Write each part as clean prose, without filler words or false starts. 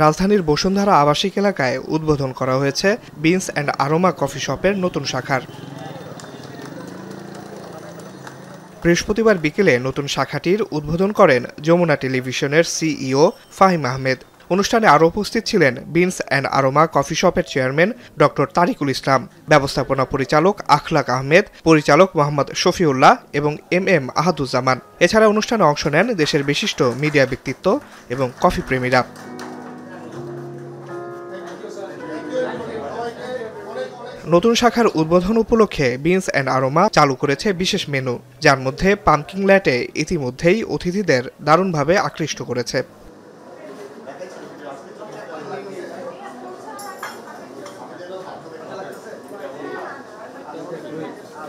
রাজধানীর বসুন্ধরা আবাসিক এলাকায় উদ্বোধন করা হয়েছে বিনস অ্যান্ড আরোমা কফি শপের নতুন শাখার। বৃহস্পতিবার বিকেলে নতুন শাখাটির উদ্বোধন করেন যমুনা টেলিভিশনের সিইও ফাহিম আহমেদ। অনুষ্ঠানে আরও উপস্থিত ছিলেন বিনস অ্যান্ড আরোমা কফি শপের চেয়ারম্যান ডক্টর তারিকুল ইসলাম, ব্যবস্থাপনা পরিচালক আখলাক আহমেদ, পরিচালক মোহাম্মদ শফিউল্লাহ এবং এম আহাদুজ্জামান। এছাড়া অনুষ্ঠানে অংশ নেন দেশের বিশিষ্ট মিডিয়া ব্যক্তিত্ব এবং কফি প্রেমীরা। নতুন শাখার উদ্বোধন উপলক্ষে বিনস অ্যান্ড আরোমা চালু করেছে বিশেষ মেনু, যার মধ্যে পাম্পকিন ল্যাটে ইতিমধ্যেই অতিথিদের দারুণভাবে আকৃষ্ট করেছে।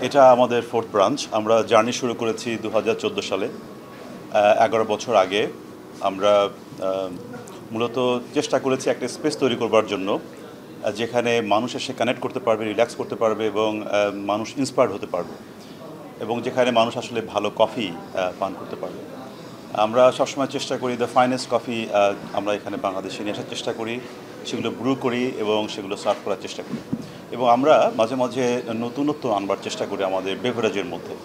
এটা আমাদের 4th ব্রাঞ্চ। আমরা জার্নি শুরু করেছি 2014 সালে। 11 বছর আগে আমরা মূলত চেষ্টা করেছি একটা স্পেস তৈরি করবার জন্য, যেখানে মানুষ এসে কানেক্ট করতে পারবে, রিল্যাক্স করতে পারবে এবং মানুষ ইন্সপায়ার্ড হতে পারবে, এবং যেখানে মানুষ আসলে ভালো কফি পান করতে পারবে। আমরা সবসময় চেষ্টা করি দ্য ফাইনেস্ট কফি আমরা এখানে বাংলাদেশে নিয়ে আসার চেষ্টা করি, সেগুলো ব্রু করি এবং সেগুলো সার্ভ করার চেষ্টা করি, এবং আমরা মাঝে মাঝে নতুনত্ব আনবার চেষ্টা করি আমাদের বেভারেজের মধ্যে।